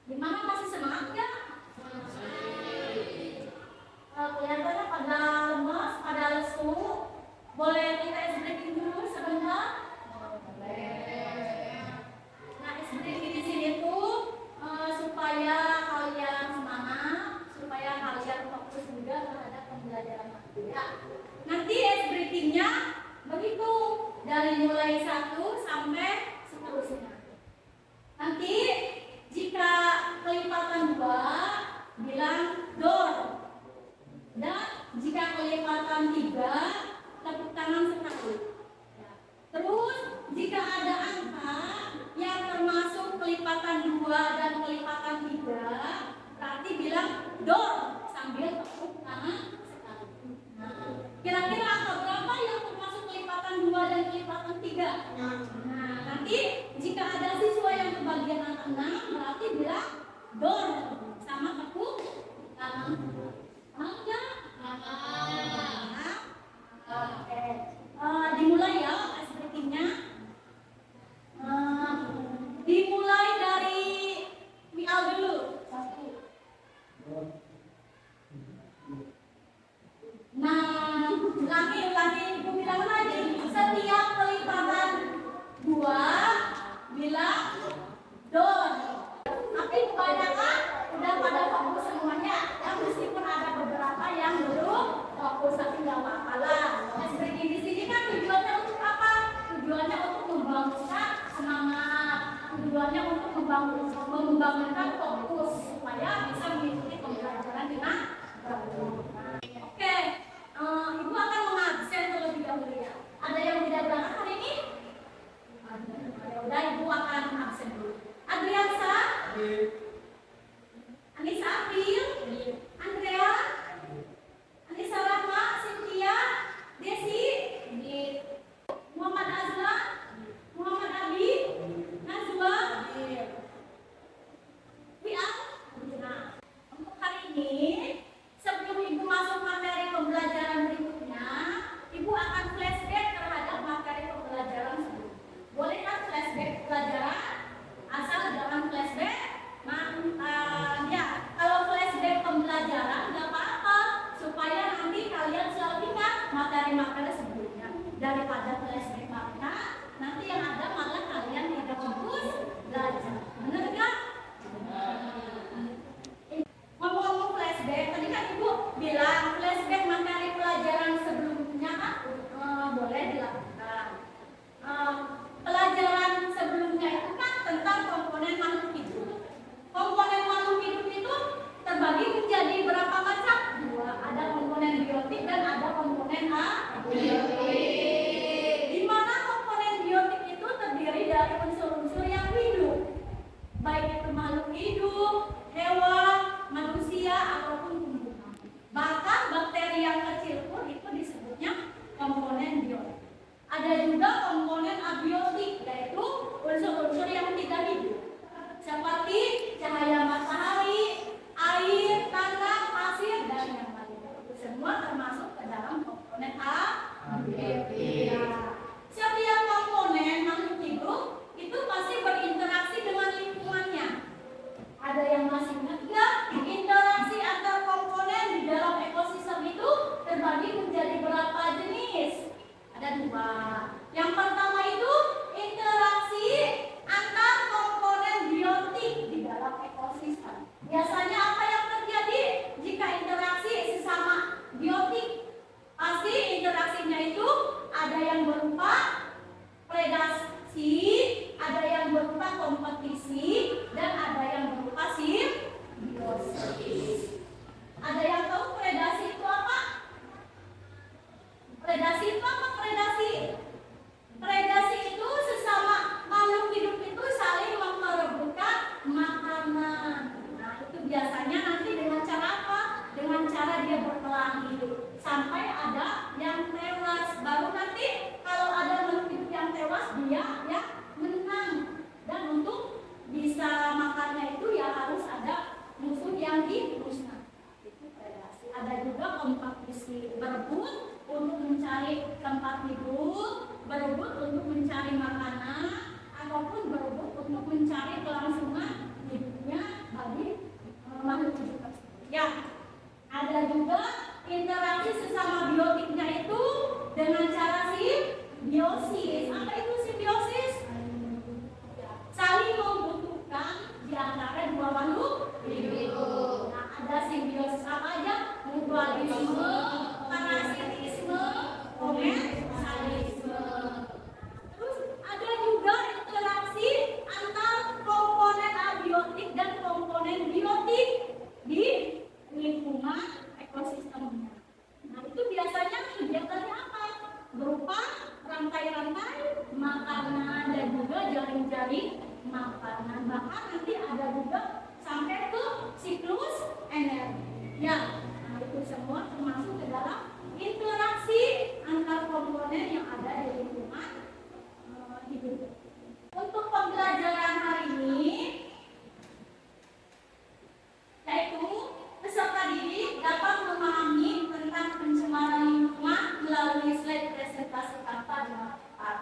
Gimana, masih semangat nggak? Kelihatannya pada lemas, pada lesu. Boleh kita ice breaking dulu sebentar? Nah, ice breaking di sini tuh supaya kalian semangat, supaya kalian fokus juga terhadap pembelajaran matematika. Nanti ice breakingnya begitu dari mulai 1 sampai seterusnya. Nanti jika kelipatan 2 bilang door, dan jika kelipatan 3 tepuk tangan sekali. Terus jika ada angka yang termasuk kelipatan 2 dan kelipatan 3 berarti bilang door sambil tepuk tangan sekali. Nah, kira-kira angka berapa yang termasuk kelipatan 2 dan kelipatan 3? Nah, nanti jika ada siswa yang kebagian angka 6 berarti bilang door sama tepuk tangan. Enggak? Oke. Dimulai ya ice breaking-nya. Dimulai dari Mial dulu. 1. Nah, ulangi Ibu bilang lagi. Setiap kelipatan 2 bilang door. Tapi kebanyakan udah pada fokus semuanya. Ya, meskipun ada beberapa yang belum fokus, tapi nggak apa-apa lah. Ice breaking di sini kan tujuannya untuk apa? Tujuannya untuk membangunkan semangat. Tujuannya untuk membangunkan fokus supaya bisa mengikuti pembelajaran dengan baik. Oke, Ibu akan mengabsen terlebih dahulu ya. Ada yang tidak berangkat hari ini? Udah, Ibu akan absen dulu. Adriansa? Anissa April? Andrea? Anissa Rahma? Cynthia? Desi? Muhammad Azlan? Muhammad Abi? Najwa? Wian? Nah, untuk hari ini sebelum Ibu masuk materi pembelajaran berikutnya, Ibu akan flashback terhadap materi pembelajaran sebelumnya. Boleh kan flashback pelajaran? Asal jangan flashback ya, kalau flashback pembelajaran nggak apa-apa, supaya nanti kalian selalu ingat materi-materi sebelumnya. Daripada flashback makna, nanti yang ada malah kalian tidak fokus belajar. Bener nggak? Ngomong-ngomong flashback, tadi kan Ibu bilang flashback materi pelajaran sebelumnya kan boleh dilakukan. Pelajaran sebelumnya itu kan tentang komponen makhluk hidup. Komponen makhluk hidup itu terbagi menjadi berapa macam? 2. Ada komponen biotik dan ada komponen abiotik. Di mana komponen biotik itu terdiri dari unsur-unsur yang hidup, baik itu makhluk hidup, hewan, manusia ataupun tumbuhan. Bahkan bakteri yang kecil pun itu disebutnya komponen biotik. Ada juga komponen abiotik, yaitu unsur-unsur yang tidak hidup, seperti cahaya matahari, air, tanah, pasir, dan yang lainnya. Semua termasuk ke dalam komponen abiotik. Setiap komponen makhluk hidup itu pasti berinteraksi dengan lingkungannya. Ada yang masih ingat nggak? Interaksi antar komponen di dalam ekosistem itu terbagi menjadi berapa jenis? Ada 2. Yang pertama itu interaksi antar komponen biotik di dalam ekosistem. Biasanya apa yang terjadi jika interaksi sesama biotik? Pasti interaksinya itu ada yang berupa predasi, ada yang berupa kompetisi, dan ada yang berupa simbiosis. Ada yang tahu predasi itu apa? Predasi itu apa? Predasi itu sesama makhluk hidup itu saling memperebutkan makanan. Nah, itu biasanya nanti dengan cara apa? Dengan cara dia berkelahi sampai ada yang tewas. Baru nanti kalau ada makhluk hidup yang tewas, dia yang menang. Dan untuk bisa makannya itu ya harus ada musuh yang dimusnahkan. Itu predasi. Ada juga kompetisi, berebut untuk mencari tempat tidur, berebut untuk mencari makanan, ataupun berebut untuk mencari kelangsungan hidupnya bahkan nanti ada juga sampai ke siklus energi. Ya, nah itu semua termasuk ke dalam interaksi antar komponen yang ada di lingkungan hidup. Untuk pembelajaran hari ini, yaitu peserta didik dapat memahami tentang pencemaran lingkungan melalui slide presentasi tanpa dimanfaat.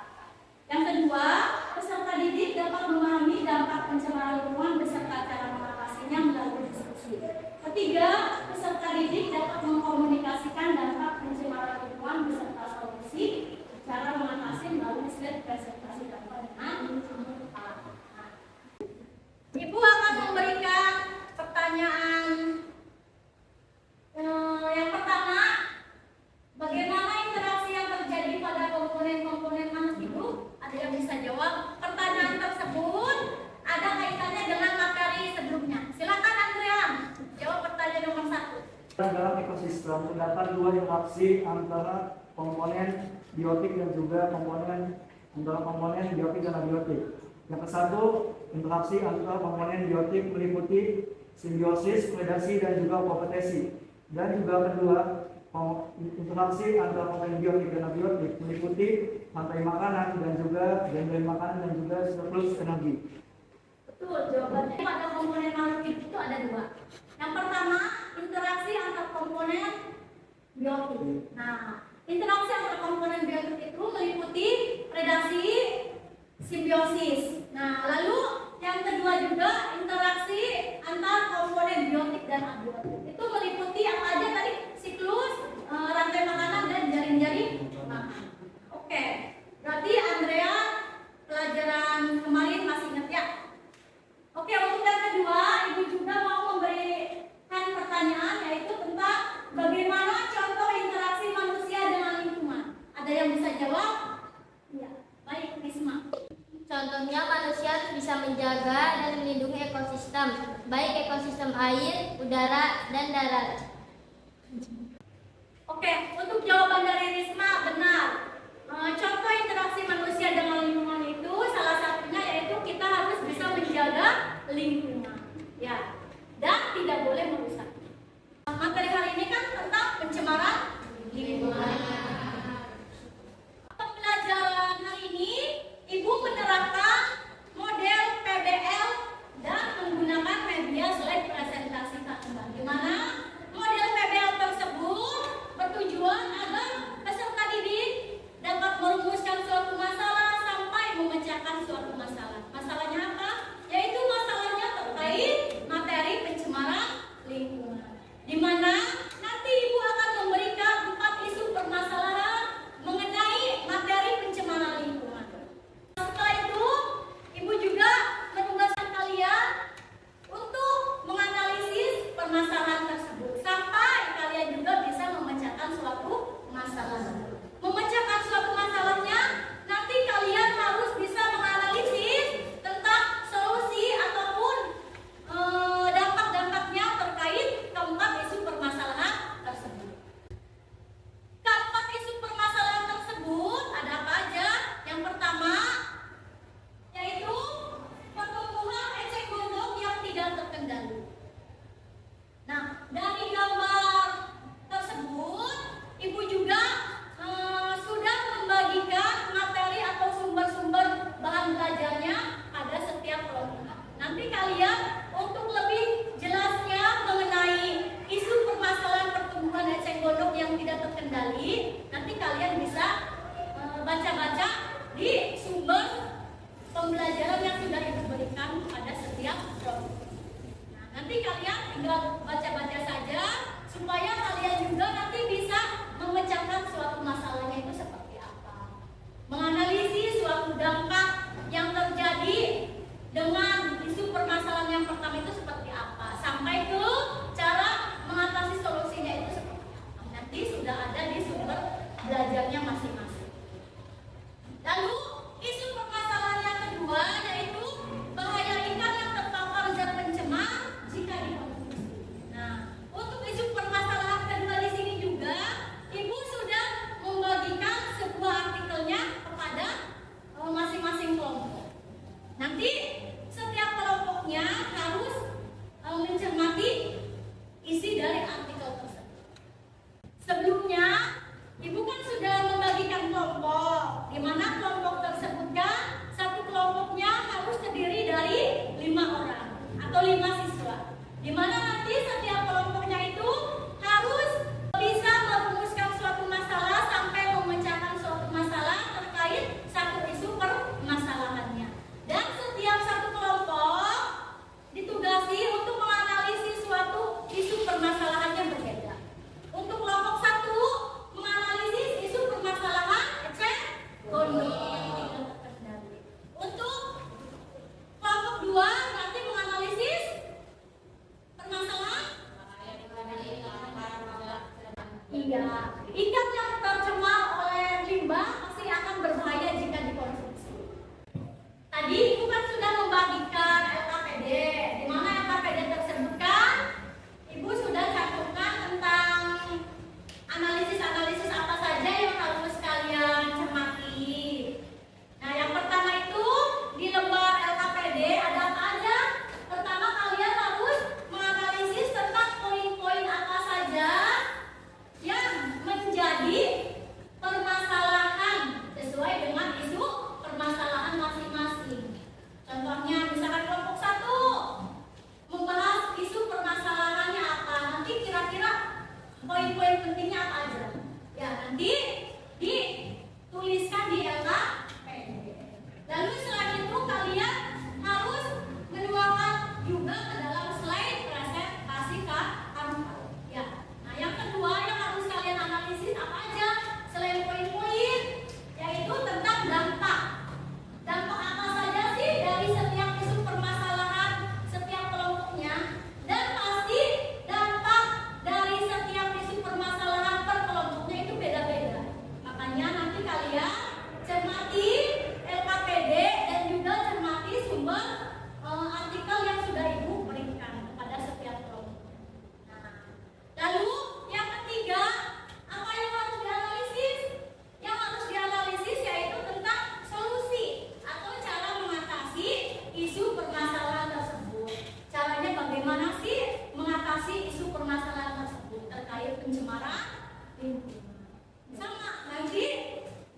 Yang kedua, peserta didik dapat memahami dampak pencemaran lingkungan beserta cara mengatasinya melalui diskusi. Ketiga, peserta didik dapat mengkomunikasikan dampak pencemaran lingkungan beserta solusi cara mengatasi melalui slide presentasi tanpa dimanfaat. Ibu akan memberikan pertanyaan. Yang pertama, bagaimana interaksi yang terjadi pada komponen-komponen makhluk hidup? Ada yang bisa jawab? Pertanyaan tersebut ada kaitannya dengan materi sebelumnya. Silakan Andrea, jawab pertanyaan nomor 1. Dalam ekosistem terdapat dua interaksi antara komponen biotik dan juga komponen biotik dan abiotik. Yang ke satu, interaksi antara komponen biotik meliputi simbiosis, predasi, dan juga kompetisi. Dan juga kedua, interaksi antara komponen biotik dan abiotik meliputi rantai makanan dan juga gangguan makanan dan juga siklus energi. Betul, jawabannya pada komponen makhluk hidup itu ada dua. Yang pertama, interaksi antar komponen biotik. Nah, interaksi antar komponen biotik itu meliputi predasi, simbiosis. Nah, lalu yang kedua juga interaksi antar komponen biotik dan abiotik. Itu meliputi apa aja tadi? Siklus, rantai makanan dan jaring-jaring makanan. Oke, berarti Andrea pelajaran kemarin masih ingat ya? Oke, untuk yang kedua, Ibu juga mau memberikan pertanyaan yaitu tentang bagaimana contoh interaksi manusia dengan lingkungan. Ada yang bisa jawab? Ya, baik Risma. Contohnya manusia harus bisa menjaga dan melindungi ekosistem, baik ekosistem air, udara, dan darat. Oke, untuk jawaban dari Risma benar. Contoh interaksi manusia dengan lingkungan itu salah satunya yaitu kita harus bisa menjaga lingkungan, ya, dan tidak boleh merusak. Materi hari ini kan tentang pencemaran lingkungan. Pembelajaran hari ini Ibu menerapkan model PBL dan menggunakan media slide presentasi kembali. Di mana model PBL tersebut bertujuan agar peserta didik dapat merumuskan suatu masalah sampai memecahkan suatu masalah. Masalahnya apa? Yaitu masalahnya terkait materi pencemaran lingkungan. Di mana nanti Ibu akan memberikan 4 isu permasalahan mengenai materi pencemaran lingkungan. Setelah itu, Ibu juga menugaskan kalian untuk menganalisis permasalahan tersebut sampai kalian juga bisa memecahkan suatu masalah. Memecahkan suatu masalahnya, nanti kalian harus bisa menganalisis tentang solusi ataupun dampak-dampaknya terkait keempat isu permasalahan tersebut. Keempat isu permasalahan tersebut ada apa aja? Yang pertama yaitu pertumbuhan eceng gondok yang tidak terkendali. Nah, dari gambar tersebut, Ibu juga sudah membagikan materi atau sumber-sumber bahan belajarnya pada setiap kelompok. Nanti kalian untuk lebih jelasnya mengenai isu permasalahan pertumbuhan eceng gondok yang tidak terkendali, nanti kalian bisa baca-baca di sumber pembelajaran yang sudah Ibu berikan pada setiap kelompok. Nah, nanti kalian tinggal baca-baca saja supaya kalian juga nanti bisa memecahkan suatu masalahnya itu seperti apa. Menganalisis suatu dampak yang terjadi dengan isu permasalahan yang pertama itu seperti apa, sampai ke cara mengatasi solusinya itu seperti apa. Nanti sudah ada di sumber belajarnya masing-masing. Lalu isu permasalahan yang kedua yaitu bahaya ikan yang terpapar zat pencemar jika dikonsumsi. atau 5 siswa. Di mana nanti setiap kelompoknya itu harus bisa merumuskan suatu masalah sampai memecahkan suatu masalah terkait satu isu permasalahannya. Dan setiap satu kelompok ditugasi untuk menganalisis suatu isu permasalahannya berbeda. Untuk kelompok 1 menganalisis isu permasalahan ekonomi. Untuk kelompok 2 nanti menganalisis permasalahan ikan yang tercemar oleh limbah pasti akan berbahaya jika dikonsumsi. Tadi Ibu kan sudah membagikan LKPD, di mana LKPD tersebut kan Ibu sudah cantumkan tentang analisis-analisis apa saja yang harus kalian cermati. Nah, yang pertama itu di lembar LKPD ada apa aja? Pertama, kalian harus menganalisis tentang poin-poin apa saja yang menjadi permasalahan sesuai dengan isu permasalahan masing-masing. Contohnya misalkan kelompok 1 membahas isu permasalahannya apa, nanti kira-kira poin-poin pentingnya apa aja. Ya, nanti dituliskan di LKPD. Lalu selain itu kalian harus menuangkan juga ke dalam slide presentasi kamu. Ya. Nah, yang kedua yang harus kalian analisis apa aja selain poin-poin, yaitu tentang dampak. Dampak apa saja sih dari setiap isu permasalahan setiap kelompoknya? Dan pasti dampak dari setiap isu permasalahan per kelompoknya itu beda-beda. Makanya nanti kalian cermati LKPD dan juga cermati sumber artikel yang sudah Ibu berikan kepada setiap kelompok. Nah, lalu yang ketiga, apa yang harus dianalisis? Yang harus dianalisis yaitu tentang solusi atau cara mengatasi isu permasalahan tersebut. Caranya bagaimana sih mengatasi isu permasalahan tersebut terkait pencemaran lingkungan? Sama, nanti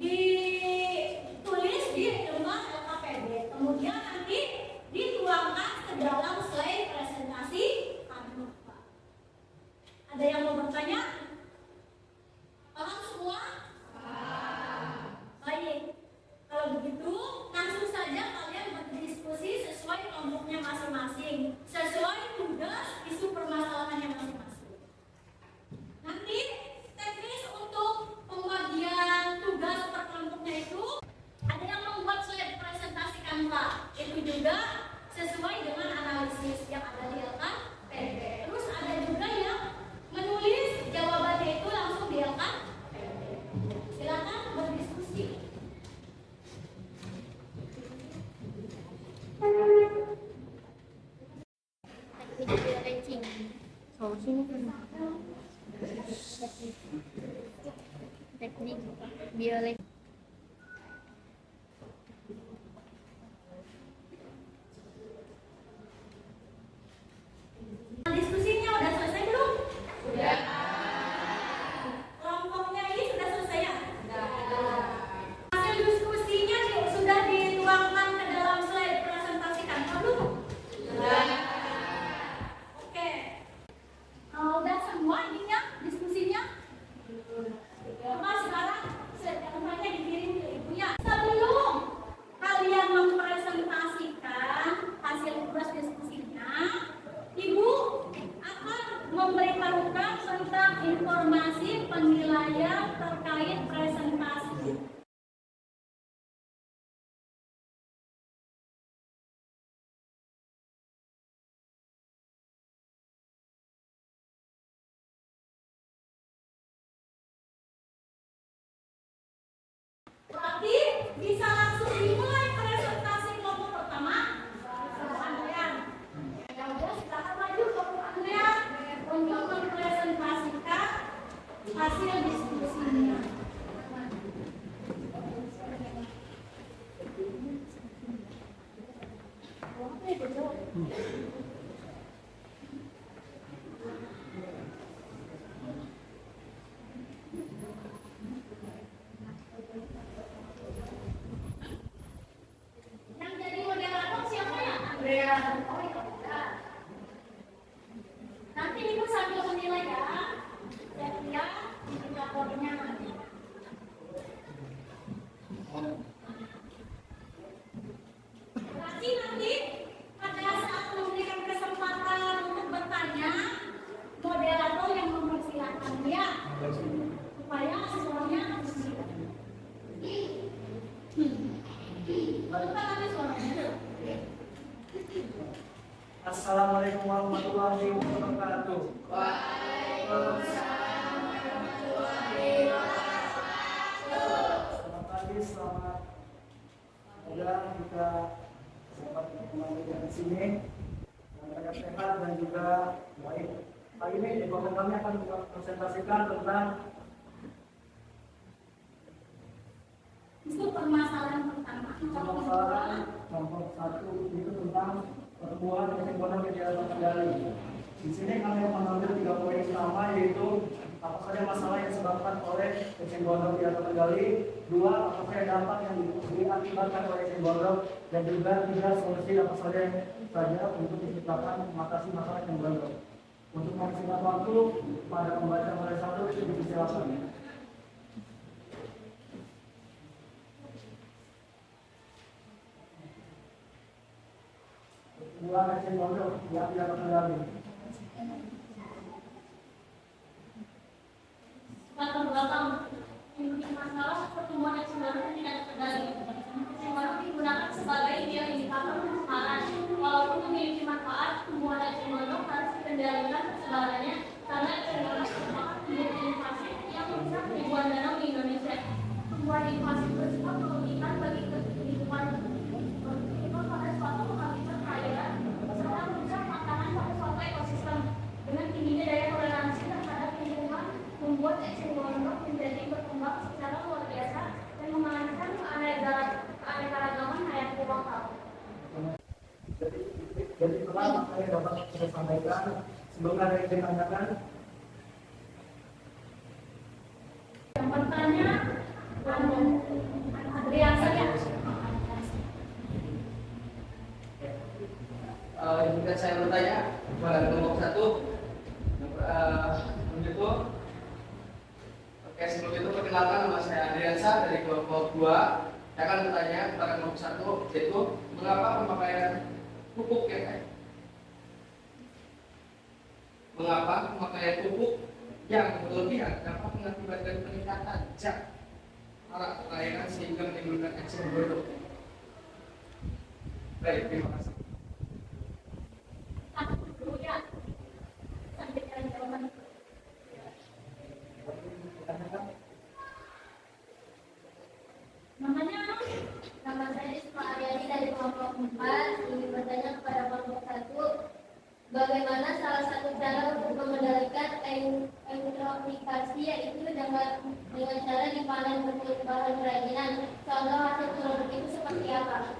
ditulis di lembar LKPD, kemudian nanti dituangkan ke dalam slide presentasi kamu. Ada yang mau bertanya? Paham semua? Baik. Kalau begitu, langsung saja kalian berdiskusi sesuai kelompoknya masing-masing, sesuai tugas isu permasalahannya masing-masing. Nanti teknis untuk pembagian tugas per kelompoknya itu ada yang membuat slide presentasi Canva, itu juga sesuai dengan analisis yang ada di LKPD. Terus ada juga yang menulis jawabannya itu langsung di LKPD. Silakan berdiskusi. Teknik biolecing. Teknik biolecing. Diskusinya udah selesai belum? Sudah. Kelompoknya ini sudah selesai ya? Sudah. Hasil diskusinya sudah dituangkan ke dalam slide presentasi Canva belum? Sudah. Oke. Udah semua ininya diskusinya? Coba sekarang semuanya dikirim ke ibunya. Sebelum kalian mempresentasikan hasil tugas diskusinya, Ibu akan memberitahukan tentang informasi penilaian terkait presentasi. Berarti bisa langsung dimulai presentasi kelompok pertama. Andrean. Ya udah, silakan maju kelompok Andrean untuk mempresentasikan hasil diskusinya. Yang jadi moderator siapa ya? Andrean. Oh, ya udah. Assalamualaikum warahmatullahi wabarakatuh. Selamat pagi, selamat semoga kita sempat kembali di sini dengan sehat dan juga baik. Kali ini di kelompok kami akan mempresentasikan tentang Itu permasalahan pertama. permasalahan kelompok 1 itu tentang pertemuan kesimpulan kegiatan kendali. Di sini kami mengambil 3 poin utama, yaitu apa saja masalah yang disebabkan oleh eceng gondok di atas kendali, 2 apa saja dampak yang diakibatkan oleh eceng gondok, dan juga 3 solusi apa saja untuk diciptakan mengatasi masalah eceng gondok. Untuk mempersingkat waktu pada pembaca mulai 1 itu dipersilakan. Pertemuan eceng gondok yang tidak terkendali. Latar belakang inti masalah pertumbuhan eceng gondok tidak terkendali. Eceng gondok digunakan sebagai bioindikator penularan. Walaupun memiliki manfaat, pertumbuhan eceng gondok harus dikendalikan persebarannya karena eceng gondok merupakan tumbuhan invasif yang merusak ribuan danau di Indonesia. Tumbuhan invasif bersifat merugikan bagi kehidupan pada suatu habitat perairan serta merusak makanan pada suatu ekosistem. Dengan tingginya daya toleransi terhadap lingkungan, membuat eceng gondok menjadi berkembang secara luar biasa dan mengalahkan keanekaragaman hayati lokal. Jadi pertama saya dapat saya sampaikan sebelum ada yang ditanyakan. Yang bertanya, Adrian saja. Jika saya bertanya kepada kelompok 1, begitu. Oke, sebelum itu perkenalkan, nama saya Adriansa dari kelompok 2. Saya akan bertanya kepada kelompok 1, yaitu mengapa pemakaian pupuk yang baik? Mengapa pemakaian pupuk yang berlebihan dapat mengakibatkan peningkatan zat para perairan sehingga menimbulkan eceng gondok? Baik, terima kasih. Nama saya Isma Aryani dari kelompok 4. Ingin bertanya kepada kelompok 1, bagaimana salah satu cara untuk mengendalikan eutrofikasi, yaitu dengan cara dipanen bentuk bahan kerajinan. Contoh hasil produk itu seperti apa?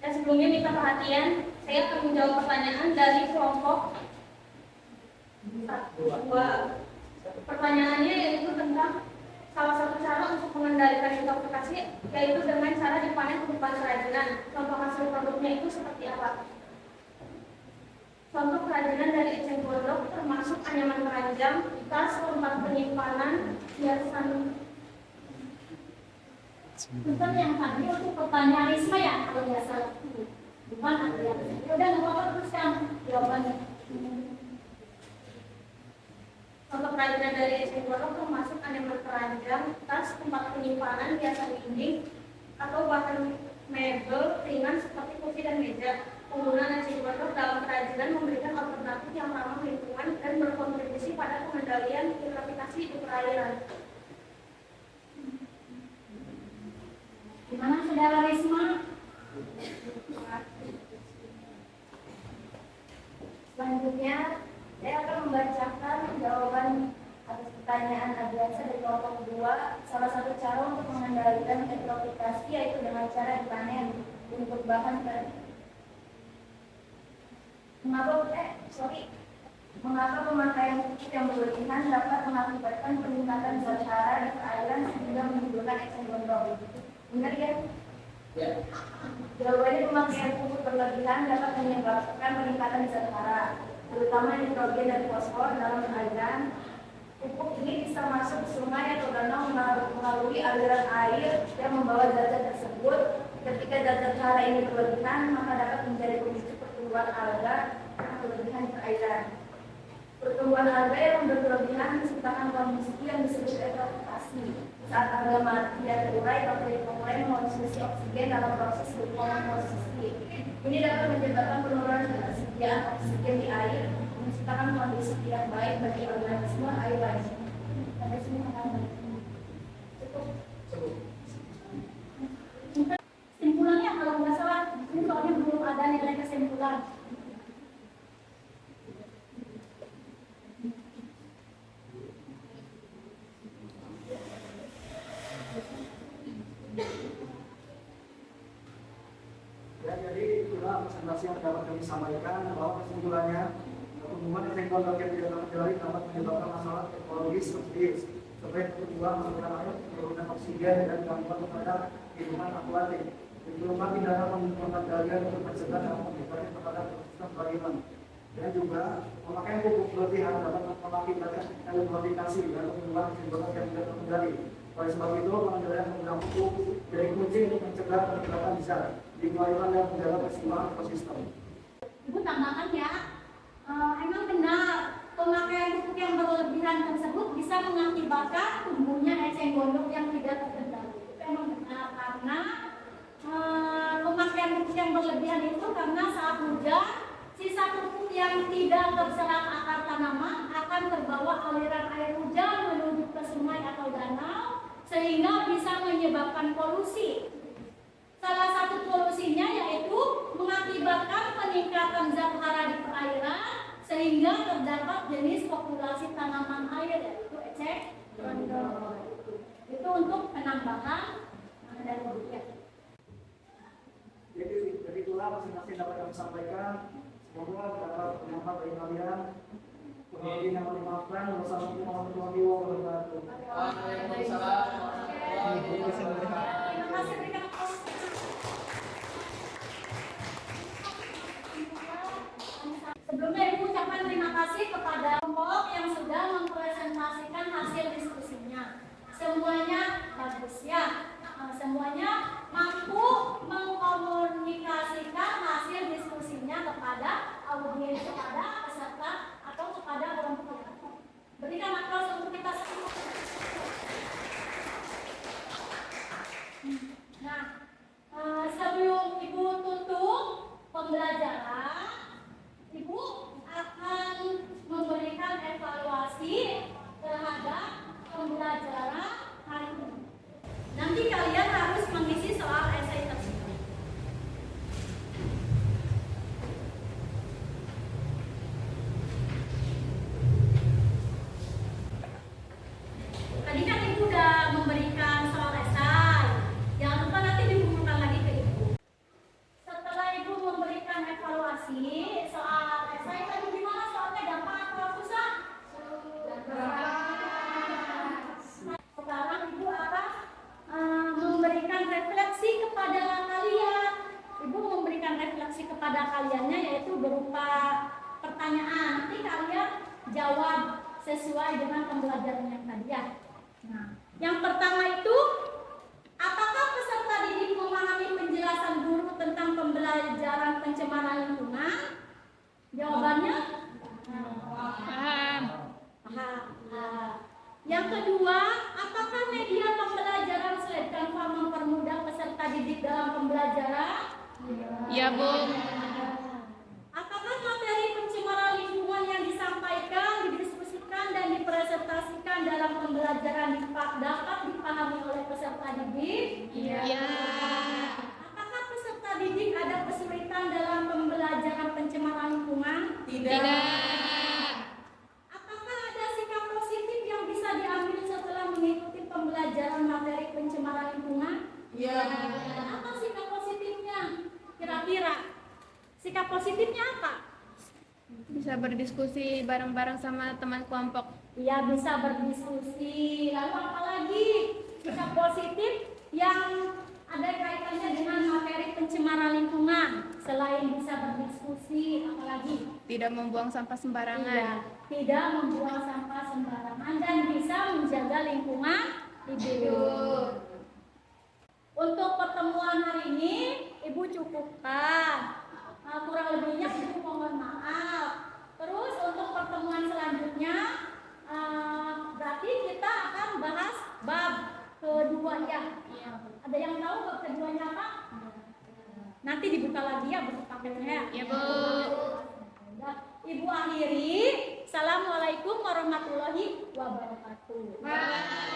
Dan sebelumnya minta perhatian, saya akan menjawab pertanyaan dari kelompok 2. Pertanyaannya yaitu tentang salah satu cara untuk mengendalikan eutrofikasi, yaitu dengan cara dipanen bentuk bahan kerajinan. Contoh hasil produknya itu seperti apa? Contoh kerajinan dari eceng gondok termasuk anyaman keranjang, tas, tempat penyimpanan, hiasan. Bukan yang tadi untuk pertanyaan Risma ya, kalau nggak salah. Bukan Adrian. Ya udah nggak apa-apa, teruskan jawabannya. Contoh kerajinan dari eceng gondok termasuk anyaman keranjang, tas, tempat penyimpanan, hiasan dinding, atau bahkan mebel ringan seperti kursi dan meja. Penggunaan eceng gondok dalam kerajinan memberikan alternatif yang ramah lingkungan dan berkontribusi pada pengendalian eutrofikasi di perairan. Gimana saudara Risma? Selanjutnya, saya akan membacakan jawaban atas pertanyaan Adriansa dari kelompok 2. Salah satu cara untuk mengendalikan eutrofikasi yaitu dengan cara dipanen untuk bahan Mengapa pemakaian pupuk yang berlebihan dapat mengakibatkan peningkatan zat hara di perairan sehingga menimbulkan eceng gondok? Benar ya? Ya. Jawabannya, pemakaian pupuk berlebihan dapat menyebabkan peningkatan zat hara, terutama nitrogen dan fosfor dalam perairan. Pupuk ini bisa masuk sungai atau danau melalui aliran air yang membawa zat-zat tersebut. Ketika zat-zat hara ini berlebihan, maka dapat menjadi pemicu pertumbuhan alga yang berlebihan di perairan. Pertumbuhan alga yang berlebihan menciptakan kondisi yang disebut eutrofikasi. Saat agama tidak terurai, bakteri memulai mengkonsumsi oksigen dalam proses dekomposisi. Ini dapat menyebabkan penurunan ketersediaan oksigen di air, menciptakan kondisi tidak baik bagi organisme air lainnya. Sampai sini cukup. Kesimpulannya kalau nggak salah, ini soalnya belum ada nilai kesimpulan. Ya, jadi itulah presentasi yang dapat kami sampaikan bahwa kesimpulannya hubungan efektor yang tidak terkendali dapat menyebabkan masalah ekologis seperti sebagai kedua menggunakan air, penurunan oksigen dan gangguan terhadap kehidupan akuatik. Diperlukan tindakan pengendalian untuk mencegah dan menghindari kepada ekosistem perairan. Dan juga pemakaian pupuk berlebihan dapat mengakibatkan eutrofikasi dan menimbulkan kesimpulan yang tidak terkendali. Oleh sebab itu, pengendalian penggunaan pupuk jadi kunci untuk mencegah peningkatan zat di perairan dan menjaga keseimbangan ekosistem. Ibu tambahkan ya, emang benar pemakaian pupuk yang berlebihan tersebut bisa mengakibatkan tumbuhnya eceng gondok yang tidak terkendali. Itu emang benar karena pemakaian pupuk yang berlebihan itu karena saat hujan sisa pupuk yang tidak terserap akar tanaman akan terbawa aliran air hujan menuju ke sungai atau danau sehingga bisa menyebabkan polusi. Salah satu polusinya yaitu mengakibatkan peningkatan zat hara di perairan sehingga terdapat jenis populasi tanaman air yaitu eceng gondok. Itu untuk penambahan dari rupiah. Jadi itulah presentasi yang dapat kami sampaikan. Semoga dapat bermanfaat bagi kalian. Kurang yang dimaafkan. Wassalamualaikum warahmatullahi wabarakatuh. Waalaikumsalam. Terima kasih berikan aplaus. Sebelumnya Ibu ucapkan terima kasih kepada kelompok yang sudah mempresentasikan hasil diskusinya. Semuanya bagus ya. Semuanya mampu mengkomunikasikan hasil diskusinya kepada audiens, kepada peserta atau kepada orang tua. Berikan aplaus untuk kita semua. Nah, sebelum Ibu tutup pembelajaran, Ibu akan memberikan evaluasi terhadap pembelajaran hari ini. Nanti kalian harus mengisi soal esai tersebut. Tadi kan Ibu udah memberikan soal esai. Jangan lupa nanti dikumpulkan lagi ke Ibu. Setelah Ibu memberikan evaluasi soal esai, tadi gimana soalnya, gampang atau susah? Sekarang Ibu akan memberikan refleksi kepada kalian. Ibu memberikan refleksi kepada kaliannya yaitu berupa pertanyaan. Nanti kalian jawab sesuai dengan pembelajaran yang tadi ya. Nah, yang pertama itu, apakah peserta didik memahami penjelasan guru tentang pembelajaran pencemaran lingkungan? Jawabannya? Paham. Paham. Yang kedua, apakah media pembelajaran slide Canva mempermudah peserta didik dalam pembelajaran? Ya, Bu. Apakah materi pencemaran lingkungan yang disampaikan, didiskusikan, dan dipresentasikan dalam pembelajaran dapat dipahami oleh peserta didik? Ya. Apakah peserta didik ada kesulitan dalam pembelajaran pencemaran lingkungan? Tidak. Apakah ada sikap positif yang bisa diambil setelah mengikuti pembelajaran materi pencemaran lingkungan? Ya. Apa sikap positifnya? Kira-kira sikap positifnya apa? Bisa berdiskusi bareng-bareng sama teman kelompok. Ya, bisa berdiskusi. Lalu apa lagi sikap positif yang ada kaitannya dengan materi pencemaran lingkungan? Selain bisa berdiskusi, apa lagi? Tidak membuang sampah sembarangan. Iya, tidak membuang sampah sembarangan dan bisa menjaga lingkungan hidup. Untuk pertemuan hari ini, Ibu cukupkan. Kurang lebihnya Ibu mohon maaf. Terus untuk pertemuan selanjutnya, berarti kita akan bahas bab kedua ya. Ada yang tahu bab keduanya apa? Nanti dibuka lagi ya buku pakennya. Ya, Bu. Udah. Ibu akhiri. Assalamualaikum warahmatullahi wabarakatuh. Bye.